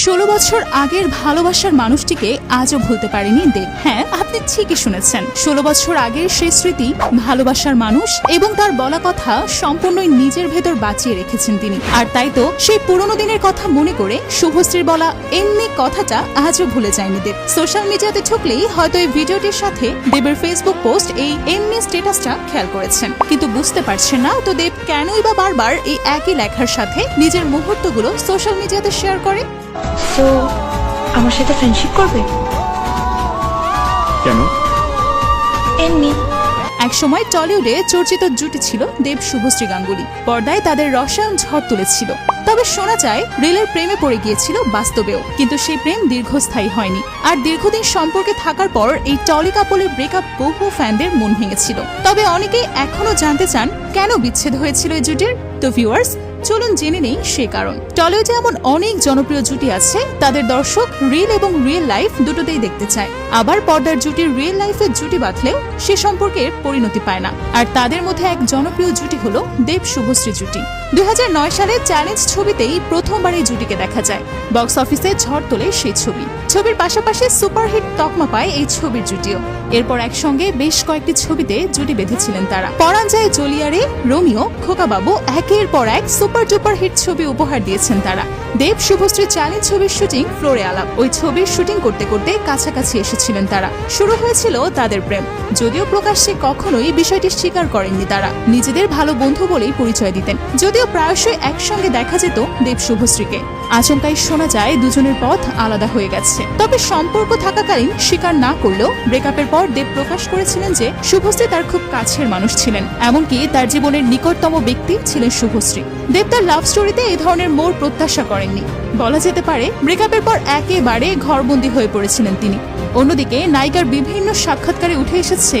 16 বছর আগের ভালোবাসার মানুষটিকে আজও ভুলতে পারেনি দেব। হ্যাঁ, আপনি ঠিকই শুনেছেন, 16 বছর আগের সেই স্মৃতি, ভালোবাসার মানুষ এবং তার বলা কথা সম্পূর্ণই নিজের ভেতর বাঁচিয়ে রেখেছেন তিনি। আর তাই তো সেই পুরনো দিনের কথা মনে করে শুভশ্রীর বলা এমনি কথাটা আজও ভুলে যায়নি দেব। সোশ্যাল মিডিয়াতে ঢুকলেই হয়তো এই ভিডিওটির সাথে দেবের ফেসবুক পোস্ট, এই এমনি স্ট্যাটাসটা খেয়াল করেছেন, কিন্তু বুঝতে পারছেন না তো দেব কেনই বা বারবার এই একই লেখার সাথে নিজের মুহূর্তগুলো সোশ্যাল মিডিয়াতে শেয়ার করে। তো আমার সাথে ফ্রেন্ডশিপ করবে? কেন? এমনি। একসময় টলিউডে চর্চিত জুটি ছিল দেব শুভশ্রী গাঙ্গুলি। পর্দায় তাদের রসায়ন ঝড় তুলেছিল। তবে শোনা যায় রিলের প্রেমে পড়ে গিয়েছিল বাস্তবেও, কিন্তু সেই প্রেম দীর্ঘস্থায়ী হয়নি। আর দীর্ঘদিন সম্পর্কে থাকার পর এই টলি কাপলের ব্রেকআপ বহু ফ্যানদের মন ভেঙেছিল। তবে অনেকেই এখনো জানতে চান কেন বিচ্ছেদ হয়েছিল এই জুটির। তো ভিউয়ার্স, চলুন জেনে নেই সে কারণ। টলিউডে এমন অনেক জনপ্রিয় জুটি আছে, তাদের দর্শক রিল এবং রিয়েল লাইফ দুটোতেই দেখতে চায়। আবার পর্দার জুটির রিয়েল লাইফের জুটি বাঁধলেও সে সম্পর্কের পরিণতি পায় না। আর তাদের মধ্যে এক জনপ্রিয় জুটি হলো দেব শুভশ্রী জুটি। 2009 সালে চ্যালেঞ্জ ছবিতেই প্রথমবার এই জুটিকে দেখা যায়। বক্স অফিসে ঝড় তোলে সেই ছবি। ছবির পাশাপাশি সুপারহিট তকমা পায় এই ছবির জুটিও। এরপর একসঙ্গে বেশ কয়েকটি ছবিতে জুটি বেঁধেছিলেন তারা। পরাণ যায় জলিয়ারে, রোমিও, খোকাবাবু, একের পর এক সুপার ডুপার হিট ছবি উপহার দিয়েছেন তারা। দেব শুভশ্রী চ্যালেঞ্জ ছবির শুটিং ফ্লোরে আলাপ। ওই ছবির শুটিং করতে করতে কাছাকাছি এসেছিলেন তারা। শুরু হয়েছিল তাদের প্রেম, যদিও প্রকাশ্যে কখনোই বিষয়টি স্বীকার করেননি তারা। নিজেদের ভালো বন্ধু বলেই পরিচয় দিতেন, যদিও প্রায়শই একসঙ্গে দেখা যেত দেব শুভশ্রীকে। আচমকাই শোনা যায় দুজনের পথ আলাদা হয়ে গেছে। তবে সম্পর্ক থাকাকালীন স্বীকার না করলেও ব্রেকআপের পর দেব প্রকাশ করেছিলেন যে শুভশ্রী তার খুব কাছের মানুষ ছিলেন, এমনকি তার জীবনের নিকটতম ব্যক্তি ছিলেন শুভশ্রী। দেব তার লাভ স্টোরিতে এই ধরনের মোড় প্রত্যাশা করেননি। বলা যেতে পারে ব্রেকআপের পর একেবারে ঘরবন্দি হয়ে পড়েছিলেন তিনি। অন্যদিকে নায়িকার বিভিন্ন সাক্ষাৎকারে উঠে এসেছে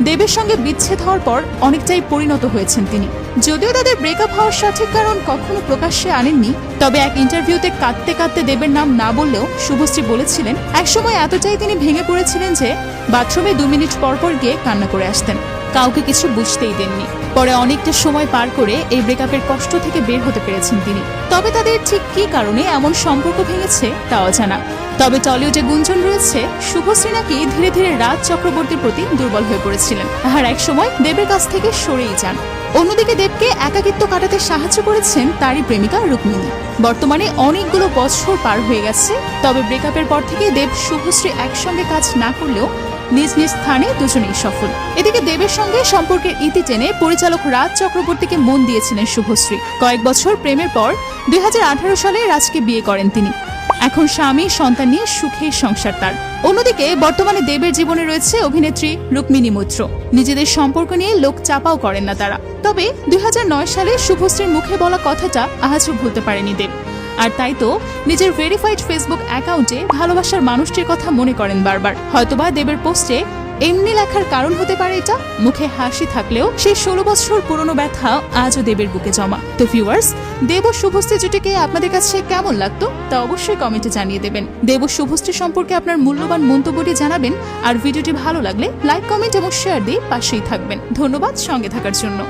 দেবের সঙ্গে বিচ্ছেদ হওয়ার পর অনেকটাই পরিণত হয়েছেন তিনি। যদিও তাদের ব্রেকআপ হওয়ার সঠিক কারণ কখনো প্রকাশ্যে আনেননি, তবে এক ইন্টারভিউতে কাঁদতে কাঁদতে দেবের নাম না বললেও শুভশ্রী বলেছিলেন একসময় এতটাই তিনি ভেঙে পড়েছিলেন যে বাথরুমে 2 মিনিট পর পর গিয়ে কান্না করে আসতেন। কাউকে কিছু বুঝতেই দেননি। পরে অনেকটা সময় পার করে এই ব্রেকআপের কষ্ট থেকে বের হতে পেরেছেন তিনি। তবে তাদের ঠিক কী কারণে এমন সম্পর্ক ভেঙেছে তা অজানা। তবে টলিউডে গুঞ্জন রয়েছে শুভশ্রী নাকি ধীরে ধীরে রাজ চক্রবর্তীর প্রতি দুর্বল হয়ে পড়েছিলেন, আর একসময় দেবের কাছ থেকে সরেই যান। অন্যদিকে দেবকে একাকিত্ব কাটাতে সাহায্য করেছেন তারই প্রেমিকা রুক্মিণী। বর্তমানে অনেকগুলো বছর পার হয়ে গেছে, তবে ব্রেকআপের পর থেকে দেব শুভশ্রী একসঙ্গে কাজ না করলেও নিজ নিজ স্থানে দুজনেই সফল। এদিকে দেবের সঙ্গে সম্পর্কের ইতি টেনে পরিচালক রাজ চক্রবর্তীকে মন দিয়েছিলেন শুভশ্রী। কয়েক বছর প্রেমের পর 2018 সালে রাজকে বিয়ে করেন তিনি। এখন স্বামী সন্তান নিয়ে সুখের সংসার তার। অন্যদিকে বর্তমানে দেবের জীবনে রয়েছে অভিনেত্রী রুক্মিণী মৈত্র। নিজেদের সম্পর্ক নিয়ে লোক চাপাও করেন না তারা। তবে 2009 সালে শুভশ্রীর মুখে বলা কথাটা আজও ভুলতে পারেনি দেব। আর তাই তো নিজের ভেরিফাইড ফেসবুক অ্যাকাউন্টে ভালোবাসার মানুষটির কথা মনে করেন বারবার। হয়তোবা দেবের পোস্টে এমনি লেখার কারণ হতে পারে এটা। মুখে হাসি থাকলেও সেই 16 বছর পুরনো ব্যথা আজও দেবের বুকে জমা। তো ভিউয়ার্স, দেব ও শুভশ্রী জুটিকে আপনাদের কাছে কেমন লাগতো তা অবশ্যই কমেন্টে জানিয়ে দেবেন। দেব ও শুভশ্রী সম্পর্কে আপনার মূল্যবান মন্তব্যটি জানাবেন। আর ভিডিওটি ভালো লাগলে লাইক, কমেন্ট এবং শেয়ার দিয়ে পাশেই থাকবেন। ধন্যবাদ সঙ্গে থাকার জন্য।